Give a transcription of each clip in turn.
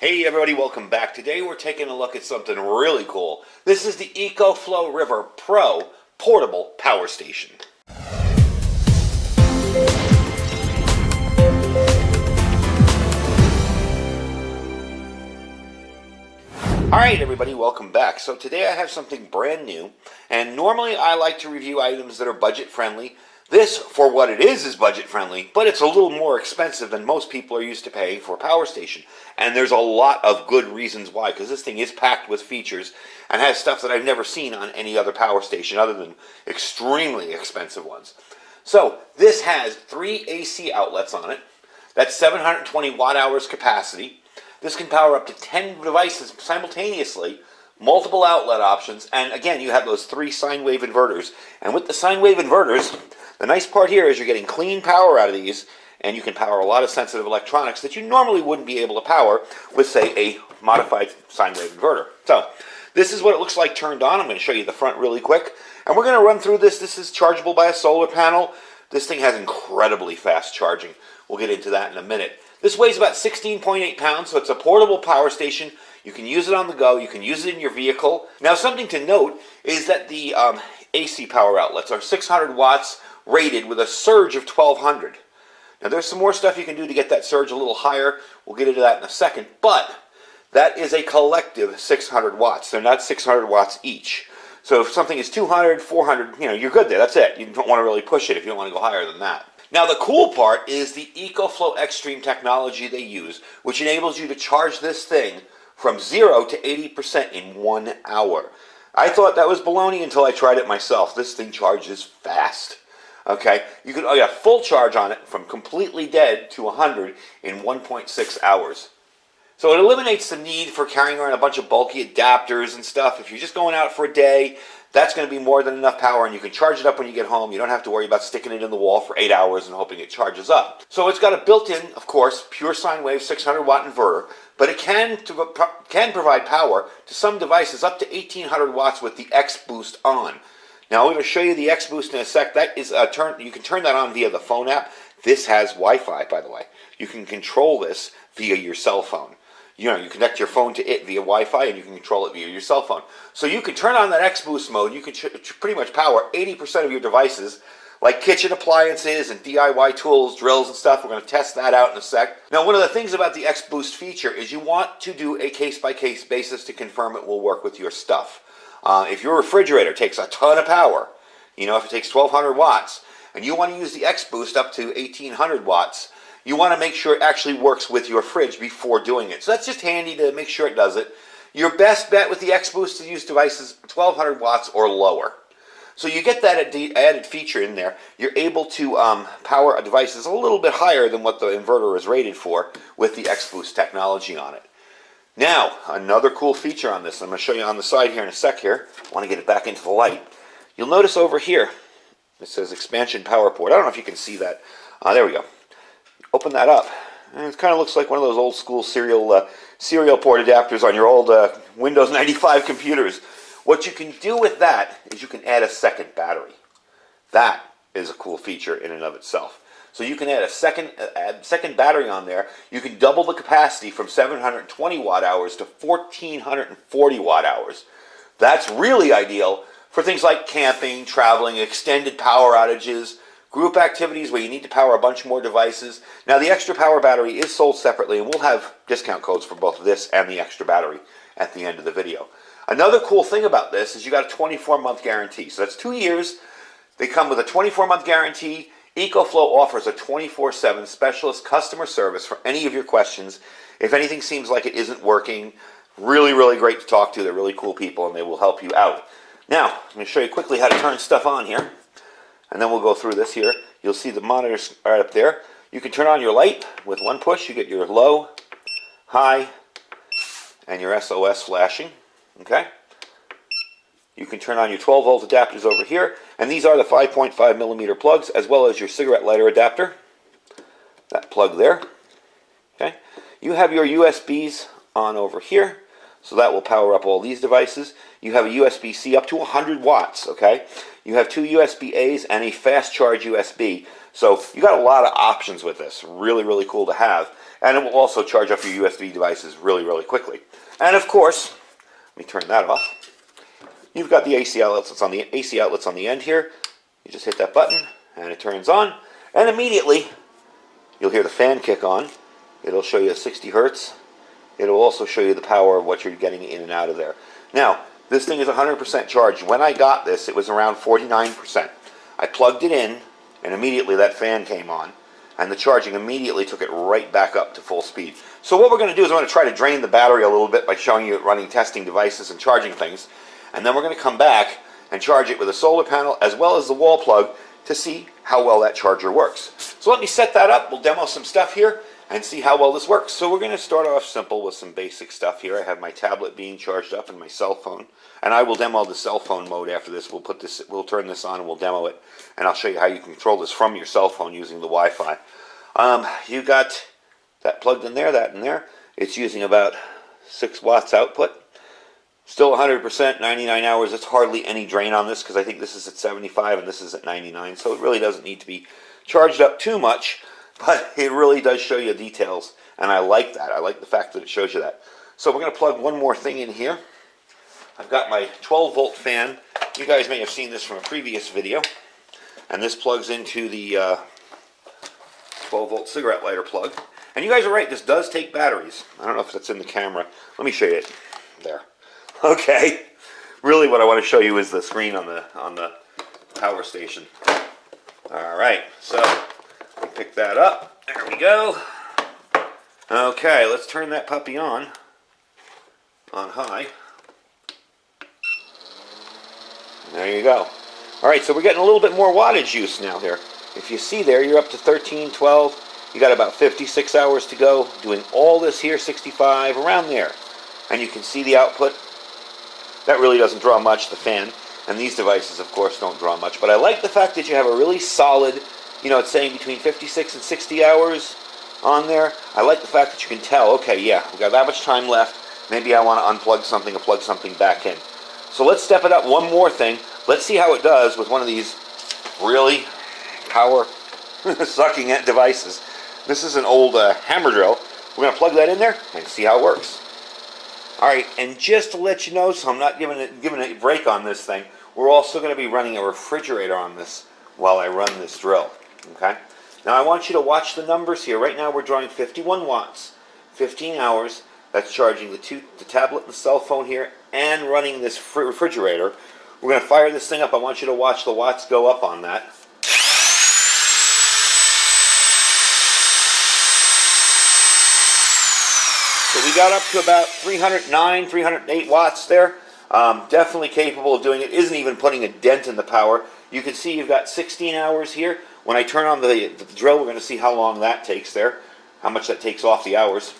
Hey everybody, welcome back. Today we're taking a look at something really cool. This is the EcoFlow River Pro Portable Power Station. Alright everybody, welcome back. So today I have something brand new, and normally I like to review items that are budget friendly. This, for what it is budget friendly, but it's a little more expensive than most people are used to paying for a power station. And there's a lot of good reasons why, because this thing is packed with features and has stuff that I've never seen on any other power station other than extremely expensive ones. So this has 3 AC outlets on it. That's 720 watt hours capacity. This can power up to 10 devices simultaneously, multiple outlet options, and again you have those 3 sine wave inverters. And with the sine wave inverters, the nice part here is you're getting clean power out of these, and you can power a lot of sensitive electronics that you normally wouldn't be able to power with, say, a modified sine wave inverter. So this is what it looks like turned on. I'm going to show you the front really quick, and we're going to run through this. This is chargeable by a solar panel. This thing has incredibly fast charging. We'll get into that in a minute. This weighs about 16.8 pounds, so it's a portable power station. You can use it on the go. You can use it in your vehicle. Now, something to note is that the AC power outlets are 600 watts rated with a surge of 1200. Now, there's some more stuff you can do to get that surge a little higher. We'll get into that in a second, but that is a collective 600 watts. They're not 600 watts each. So if something is 200, 400, you're good there. That's it. You don't want to really push it if you don't want to go higher than that. Now, the cool part is the EcoFlow Extreme technology they use, which enables you to charge this thing from 0 to 80% in 1 hour. I thought that was baloney until I tried it myself. This thing charges fast. Okay, you can get full charge on it from completely dead to 100 in 1.6 hours. So it eliminates the need for carrying around a bunch of bulky adapters and stuff. If you're just going out for a day, that's going to be more than enough power, and you can charge it up when you get home. You don't have to worry about sticking it in the wall for 8 hours and hoping it charges up. So it's got a built-in, of course, pure sine wave 600 watt inverter, but it can provide power to some devices up to 1800 watts with the X Boost on. Now, I'm going to show you the X Boost in a sec. That is you can turn that on via the phone app. This has Wi-Fi, by the way. You can control this via your cell phone. You connect your phone to it via Wi-Fi, and you can control it via your cell phone. So you can turn on that X Boost mode. You can pretty much power 80% of your devices, like kitchen appliances and DIY tools, drills and stuff. We're going to test that out in a sec. Now, one of the things about the X Boost feature is you want to do a case-by-case basis to confirm it will work with your stuff. If your refrigerator takes a ton of power, if it takes 1200 watts, and you want to use the X Boost up to 1800 watts, you want to make sure it actually works with your fridge before doing it. So that's just handy to make sure it does it. Your best bet with the X Boost is to use devices 1200 watts or lower. So you get that added feature in there. You're able to power devices a little bit higher than what the inverter is rated for with the X Boost technology on it. Now, another cool feature on this, I'm going to show you on the side here in a sec here. I want to get it back into the light. You'll notice over here, it says expansion power port. I don't know if you can see that. There we go. Open that up, and it kind of looks like one of those old school serial port adapters on your old Windows 95 computers. What you can do with that is you can add a second battery. That is a cool feature in and of itself. So you can add a second battery on there. You can double the capacity from 720 watt hours to 1440 watt hours. That's really ideal for things like camping, traveling, extended power outages, group activities where you need to power a bunch more devices. Now, the extra power battery is sold separately, and we'll have discount codes for both this and the extra battery at the end of the video. Another cool thing about this is you got a 24-month guarantee. So that's 2 years. They come with a 24-month guarantee. EcoFlow offers a 24/7 specialist customer service for any of your questions. If anything seems like it isn't working, really, really great to talk to. They're really cool people, and they will help you out. Now, I'm going to show you quickly how to turn stuff on here, and then we'll go through this here. You'll see the monitors right up there. You can turn on your light with one push. You get your low, high, and your SOS flashing. Okay? You can turn on your 12-volt adapters over here, and these are the 5.5 millimeter plugs, as well as your cigarette lighter adapter. That plug there. Okay? You have your USBs on over here, so that will power up all these devices. You have a USB-C up to 100 watts, okay? You have 2 USB-As and a fast charge USB. So you got a lot of options with this. Really, really cool to have. and it will also charge up your USB devices really, really quickly. And of course, let me turn that off. You've got the AC outlets on the end here. You just hit that button and it turns on, and immediately you'll hear the fan kick on. It'll show you 60 hertz. It'll also show you the power of what you're getting in and out of there. Now, this thing is 100% charged. When I got this, it was around 49%. I plugged it in, and immediately that fan came on, and the charging immediately took it right back up to full speed. So what we're going to do is I'm going to try to drain the battery a little bit by showing you running testing devices and charging things, and then we're going to come back and charge it with a solar panel as well as the wall plug to see how well that charger works. So let me set that up. We'll demo some stuff here and see how well this works. So we're going to start off simple with some basic stuff here. I have my tablet being charged up and my cell phone, and I will demo the cell phone mode after this. We'll turn this on and we'll demo it, and I'll show you how you can control this from your cell phone using the Wi-Fi. You got that plugged in there, that in there. It's using about 6 watts output. Still 100%, 99 hours. It's hardly any drain on this because I think this is at 75 and this is at 99, so it really doesn't need to be charged up too much. But it really does show you details, and I like that. I like the fact that it shows you that. So we're going to plug one more thing in here. I've got my 12-volt fan. You guys may have seen this from a previous video. And this plugs into the 12-volt cigarette lighter plug. And you guys are right, this does take batteries. I don't know if that's in the camera. Let me show you it. There. Okay. Really what I want to show you is the screen on the power station. All right, so pick that up. There we go. Okay, let's turn that puppy on high. There you go. All right, so we're getting a little bit more wattage use now here. If you see there, you're up to 13, 12. You got about 56 hours to go doing all this here, 65, around there. And you can see the output. That really doesn't draw much, the fan. And these devices, of course, don't draw much. But I like the fact that you have a really solid, you know, it's saying between 56 and 60 hours on there. I like the fact that you can tell, okay, yeah, we've got that much time left. Maybe I want to unplug something or plug something back in. So let's step it up one more thing. Let's see how it does with one of these really power-sucking devices. This is an old hammer drill. We're going to plug that in there and see how it works. All right, and just to let you know, so I'm not giving a break on this thing, we're also going to be running a refrigerator on this while I run this drill. Okay? Now I want you to watch the numbers here. Right now we're drawing 51 watts, 15 hours. That's charging the tablet and the cell phone here and running this refrigerator. We're going to fire this thing up. I want you to watch the watts go up on that. So we got up to about 309, 308 watts there. Definitely capable of doing it. Isn't even putting a dent in the power. You can see you've got 16 hours here. When I turn on the drill, we're going to see how long that takes there. How much that takes off the hours.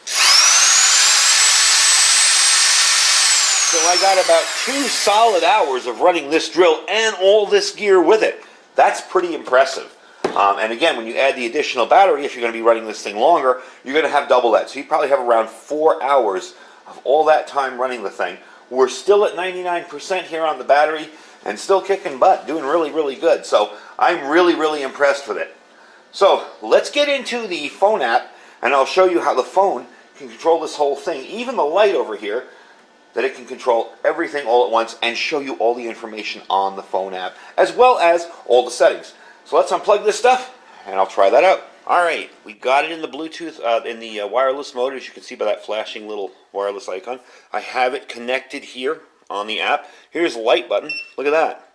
So I got about 2 solid hours of running this drill and all this gear with it. That's pretty impressive. And again, when you add the additional battery, if you're going to be running this thing longer, you're going to have double that. So you probably have around 4 hours of all that time running the thing. We're still at 99% here on the battery and still kicking butt, doing really, really good. So I'm really, really impressed with it. So let's get into the phone app, and I'll show you how the phone can control this whole thing. Even the light over here, that it can control everything all at once and show you all the information on the phone app, as well as all the settings. So let's unplug this stuff, and I'll try that out. All right, we got it in the Bluetooth, in the wireless mode, as you can see by that flashing little wireless icon. I have it connected here on the app. Here's the light button. Look at that.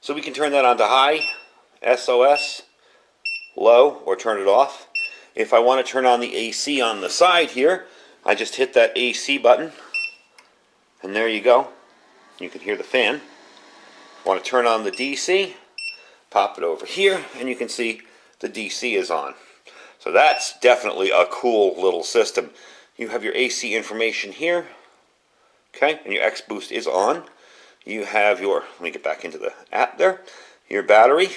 So we can turn that on to high, SOS, low, or turn it off. If I want to turn on the AC on the side here, I just hit that AC button, and there you go. You can hear the fan. Want to turn on the DC, pop it over here, and you can see the DC is on. So that's definitely a cool little system. You have your AC information here, okay, and your X boost is on. You have your, let me get back into the app there, your battery,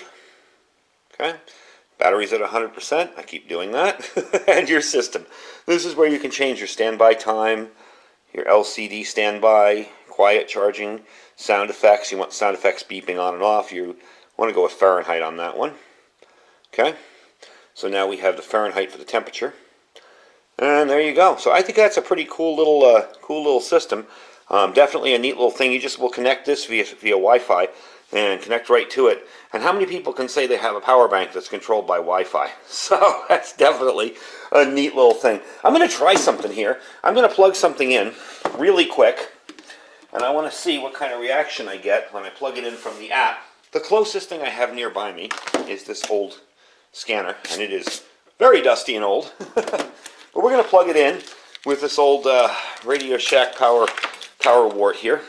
okay, battery's at 100%, I keep doing that, and your system. This is where you can change your standby time, your LCD standby, quiet charging, sound effects. You want sound effects beeping on and off. You want to go with Fahrenheit on that one. Okay, so now we have the Fahrenheit for the temperature. And there you go. So I think that's a pretty cool little system. Definitely a neat little thing. You just will connect this via Wi-Fi and connect right to it. And how many people can say they have a power bank that's controlled by Wi-Fi? So that's definitely a neat little thing. I'm going to try something here. I'm going to plug something in really quick, and I want to see what kind of reaction I get when I plug it in from the app. The closest thing I have nearby me is this old scanner, and it is very dusty and old. But we're going to plug it in with this old Radio Shack power wart here.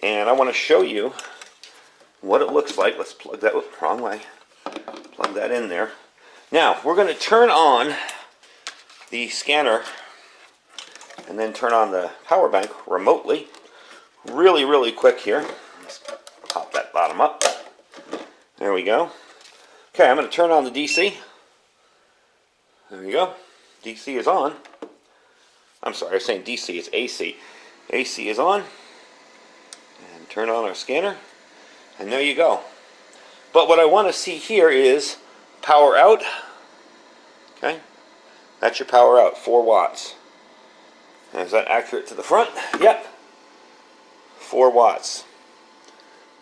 And I want to show you what it looks like. Let's plug that, wrong way. Plug that in there. Now, we're going to turn on the scanner and then turn on the power bank remotely. Really, really quick here. Let's pop that bottom up. There we go. Okay, I'm going to turn on the DC. There you go. DC is on. I'm sorry, I was saying DC, it's AC. AC is on. And turn on our scanner. And there you go. But what I want to see here is power out. Okay, that's your power out, 4 watts. Is that accurate to the front? Yep. 4 watts.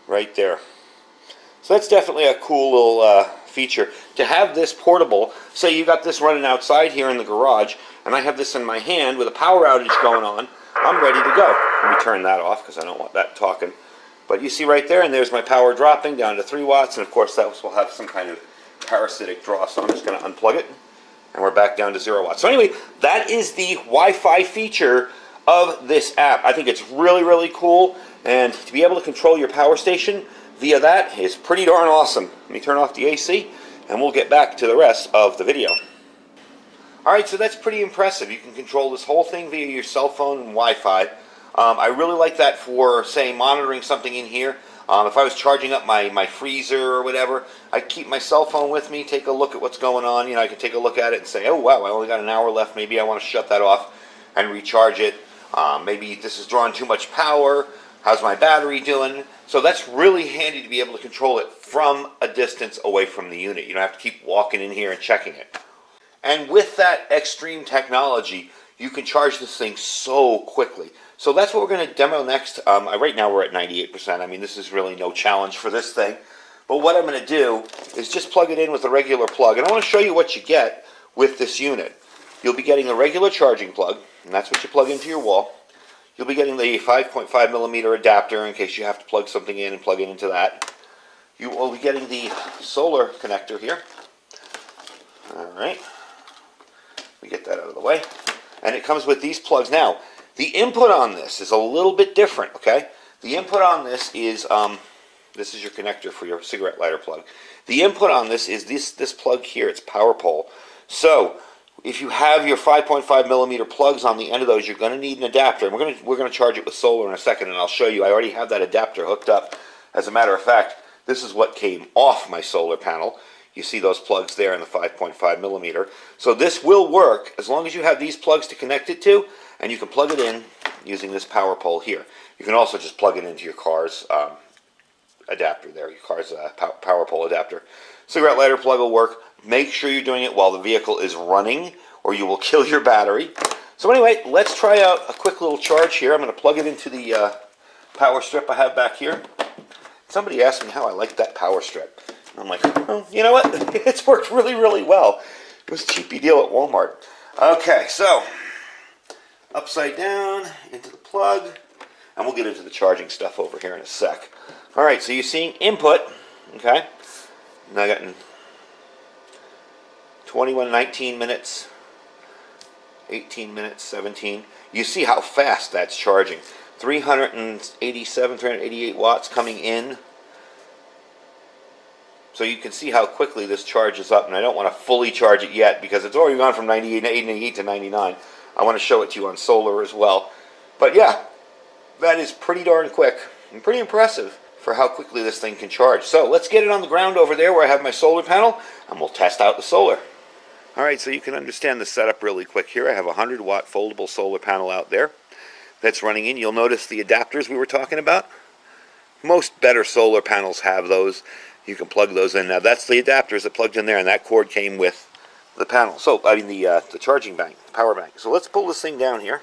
Right there. So that's definitely a cool little feature. To have this portable, say you got this running outside here in the garage, and I have this in my hand with a power outage going on, I'm ready to go. Let me turn that off because I don't want that talking. But you see right there, and there's my power dropping down to 3 watts, and of course that will have some kind of parasitic draw, so I'm just going to unplug it, and we're back down to 0 watts. So anyway, that is the Wi-Fi feature of this app. I think it's really, really cool, and to be able to control your power station via that is pretty darn awesome. Let me turn off the AC, and we'll get back to the rest of the video. Alright, so that's pretty impressive. You can control this whole thing via your cell phone and Wi-Fi. I really like that for, say, monitoring something in here. If I was charging up my freezer or whatever, I'd keep my cell phone with me, take a look at what's going on. You know, I can take a look at it and say, oh wow, I only got an hour left. Maybe I want to shut that off and recharge it. Maybe this is drawing too much power. How's my battery doing? So that's really handy to be able to control it from a distance away from the unit. You don't have to keep walking in here and checking it. And with that extreme technology, you can charge this thing so quickly. So that's what we're going to demo next. Right now we're at 98%. I mean, this is really no challenge for this thing. But what I'm going to do is just plug it in with a regular plug. And I want to show you what you get with this unit. You'll be getting a regular charging plug, and that's what you plug into your wall. You'll be getting the 5.5 millimeter adapter in case you have to plug something in and plug it into that. You will be getting the solar connector here. Alright. We get that out of the way. And it comes with these plugs. Now, the input on this is a little bit different, okay? The input on this is, this is your connector for your cigarette lighter plug. The input on this is this plug here. It's power pole. So, if you have your 5.5 millimeter plugs on the end of those, you're going to need an adapter. And we're going to charge it with solar in a second, and I'll show you. I already have that adapter hooked up. As a matter of fact, this is what came off my solar panel. You see those plugs there in the 5.5 millimeter. So this will work as long as you have these plugs to connect it to, and you can plug it in using this power pole here. You can also just plug it into your car's adapter there, your car's power pole adapter. Cigarette lighter plug will work. Make sure you're doing it while the vehicle is running, or you will kill your battery. So anyway, let's try out a quick little charge here. I'm going to plug it into the power strip I have back here. Somebody asked me how I like that power strip. I'm like, oh, you know what? It's worked really, really well. It was a cheapy deal at Walmart. Okay, so upside down into the plug, and we'll get into the charging stuff over here in a sec. All right, so you're seeing input, okay? Now I got 21, 19 minutes, 18 minutes, 17. You see how fast that's charging. 387, 388 watts coming in. So you can see how quickly this charges up, and I don't want to fully charge it yet because it's already gone from 98 to 99. I want to show it to you on solar as well. But yeah, that is pretty darn quick and pretty impressive for how quickly this thing can charge. So let's get it on the ground over there where I have my solar panel, and we'll test out the solar. Alright, so you can understand the setup really quick here. I have a 100 watt foldable solar panel out there that's running in. You'll notice the adapters we were talking about. Most better solar panels have those. You can plug those in. Now that's the adapters that plugged in there, and that cord came with the panel. So, I mean the charging bank, the power bank. So let's pull this thing down here,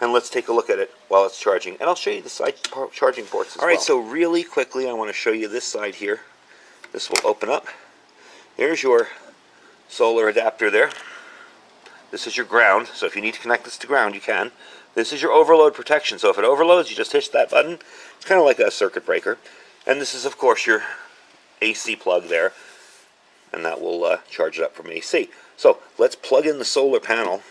and let's take a look at it while it's charging. And I'll show you the side charging ports as well. All right, so really quickly, I want to show you this side here. This will open up. Here's your solar adapter there. This is your ground, so if you need to connect this to ground, you can. This is your overload protection, so if it overloads, you just hit that button. It's kind of like a circuit breaker. And this is, of course, your AC plug there, and that will charge it up from AC. So let's plug in the solar panel,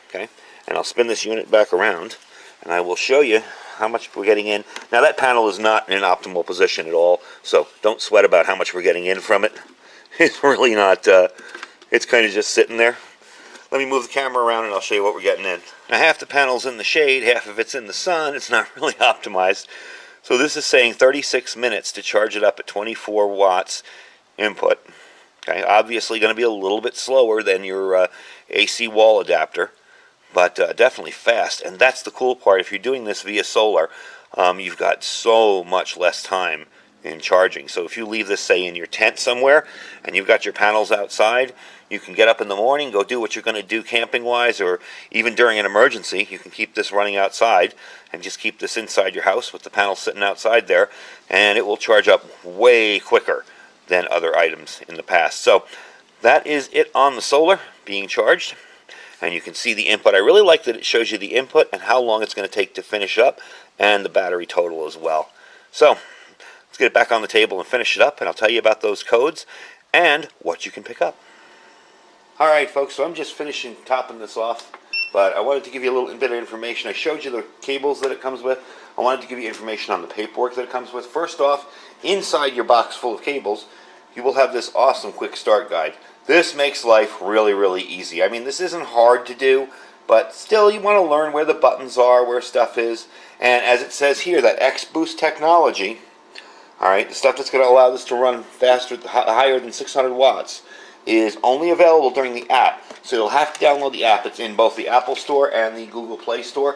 okay? And I'll spin this unit back around, and I will show you how much we're getting in. Now that panel is not in an optimal position at all, so don't sweat about how much we're getting in from it. It's really not, it's kind of just sitting there. Let me move the camera around and I'll show you what we're getting in. Now half the panel's in the shade, half of it's in the sun. It's not really optimized. So this is saying 36 minutes to charge it up at 24 watts input. Okay, obviously going to be a little bit slower than your AC wall adapter, but definitely fast. And that's the cool part. If you're doing this via solar, you've got so much less time in charging. So if you leave this, say, in your tent somewhere, and you've got your panels outside, you can get up in the morning, go do what you're going to do camping-wise, or even during an emergency, you can keep this running outside, and just keep this inside your house with the panel sitting outside there, and it will charge up way quicker than other items in the past. So that is it on the solar being charged, and you can see the input. I really like that it shows you the input and how long it's going to take to finish up, and the battery total as well. So let's get it back on the table and finish it up, and I'll tell you about those codes and what you can pick up. All right, folks, so I'm just finishing topping this off, but I wanted to give you a little bit of information. I showed you the cables that it comes with. I wanted to give you information on the paperwork that it comes with. First off, inside your box full of cables, you will have this awesome quick start guide. This makes life really, really easy. I mean, this isn't hard to do, but still you want to learn where the buttons are, where stuff is. And as it says here, that X-Boost technology, all right, the stuff that's going to allow this to run faster, higher than 600 watts, is only available during the app. So you'll have to download the app. It's in both the Apple Store and the Google Play Store.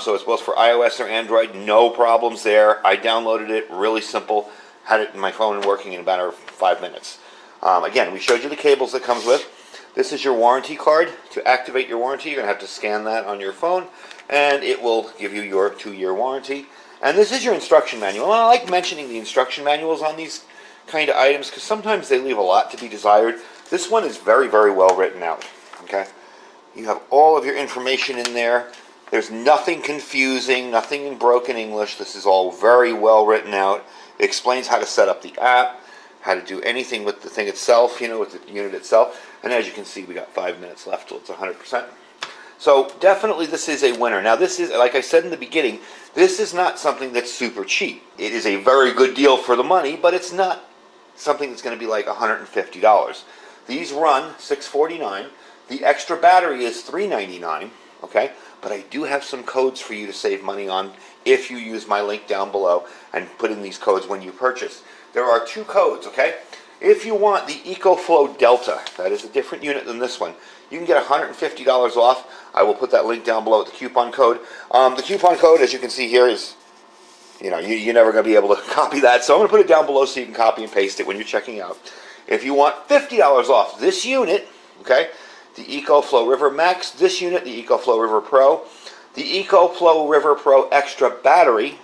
So it's both for iOS or Android. No problems there. I downloaded it, really simple. Had it in my phone and working in about 5 minutes. Again, we showed you the cables that comes with. This is your warranty card. To activate your warranty, you're going to have to scan that on your phone, and it will give you your 2-year warranty. And this is your instruction manual. And I like mentioning the instruction manuals on these kind of items because sometimes they leave a lot to be desired. This one is very, very well written out. Okay, you have all of your information in there. There's nothing confusing, nothing in broken English. This is all very well written out. It explains how to set up the app, how to do anything with the thing itself, you know, with the unit itself. And as you can see, we got 5 minutes left till it's 100%. So definitely this is a winner. Now this is, like I said in the beginning, this is not something that's super cheap. It is a very good deal for the money, but it's not something that's going to be like $150. These run $649. The extra battery is $399, okay? But I do have some codes for you to save money on if you use my link down below and put in these codes when you purchase. There are 2 codes, okay? If you want the EcoFlow Delta, that is a different unit than this one, you can get $150 off. I will put that link down below with the coupon code. The coupon code, as you can see here, is, you know, you're never going to be able to copy that. So I'm going to put it down below so you can copy and paste it when you're checking out. If you want $50 off this unit, okay, the EcoFlow River Max, this unit, the EcoFlow River Pro, the EcoFlow River Pro Extra Battery,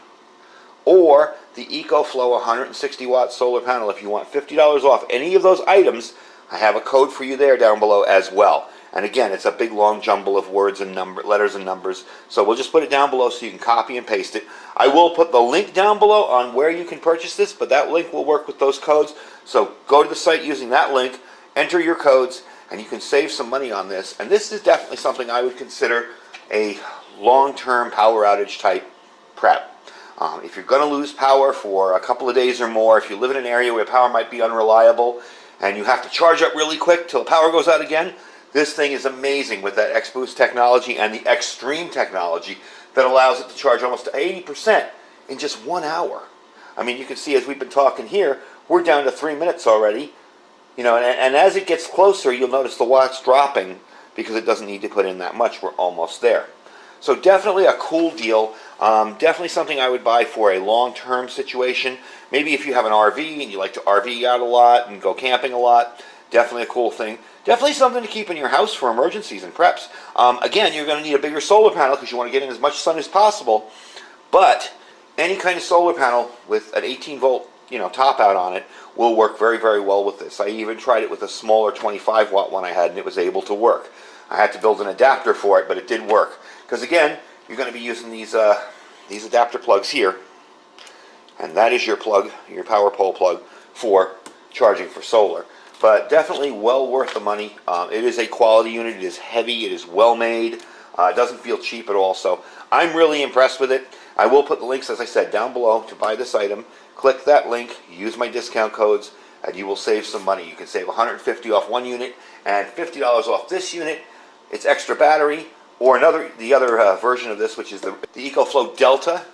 or the EcoFlow 160 watt solar panel. If you want $50 off any of those items, I have a code for you there down below as well. And again, it's a big long jumble of words and letters and numbers. So we'll just put it down below so you can copy and paste it. I will put the link down below on where you can purchase this, but that link will work with those codes. So go to the site using that link, enter your codes, and you can save some money on this. And this is definitely something I would consider a long-term power outage type prep. If you're going to lose power for a couple of days or more, if you live in an area where power might be unreliable and you have to charge up really quick till the power goes out again, this thing is amazing with that X-Boost technology and the Extreme technology that allows it to charge almost to 80% in just 1 hour. I mean, you can see as we've been talking here, we're down to 3 minutes already. You know, and as it gets closer, you'll notice the watts dropping because it doesn't need to put in that much. We're almost there. So definitely a cool deal. Definitely something I would buy for a long-term situation. Maybe if you have an RV and you like to RV out a lot and go camping a lot, Definitely a cool thing. Definitely something to keep in your house for emergencies and preps. Again, you're going to need a bigger solar panel because you want to get in as much sun as possible. But any kind of solar panel with an 18-volt, top out on it will work very, very well with this. I even tried it with a smaller 25-watt one I had, and it was able to work. I had to build an adapter for it, but it did work. Because again, you're going to be using these adapter plugs here, and that is your plug, your power pole plug for charging for solar. But definitely well worth the money. It is a quality unit. It is heavy. It is well made. It doesn't feel cheap at all. So I'm really impressed with it. I will put the links, as I said, down below to buy this item. Click that link, use my discount codes, and you will save some money. You can save $150 off one unit and $50 off this unit. It's extra battery, or the other version of this, which is the EcoFlow Delta,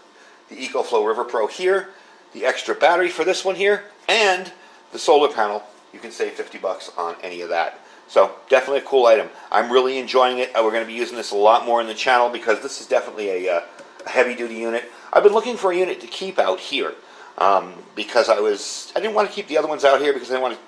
the EcoFlow River Pro here, the extra battery for this one here, and the solar panel. You can save $50 on any of that. So definitely a cool item. I'm really enjoying it. We're going to be using this a lot more in the channel because this is definitely a heavy-duty unit. I've been looking for a unit to keep out here because I didn't want to keep the other ones out here because I didn't want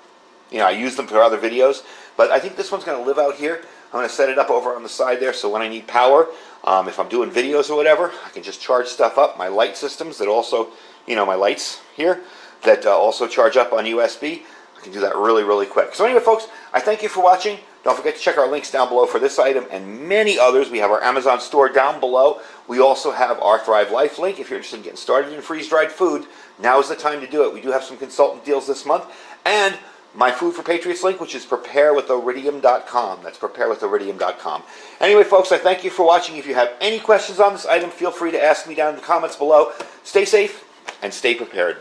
to, I use them for other videos. But I think this one's going to live out here. I'm going to set it up over on the side there so when I need power, if I'm doing videos or whatever, I can just charge stuff up. My light systems that also, my lights here that also charge up on USB. I can do that really, really quick. So anyway, folks, I thank you for watching. Don't forget to check our links down below for this item and many others. We have our Amazon store down below. We also have our Thrive Life link. If you're interested in getting started in freeze-dried food, now is the time to do it. We do have some consultant deals this month. And my Food for Patriots link, which is preparewithiridium.com. That's preparewithiridium.com. Anyway, folks, I thank you for watching. If you have any questions on this item, feel free to ask me down in the comments below. Stay safe and stay prepared.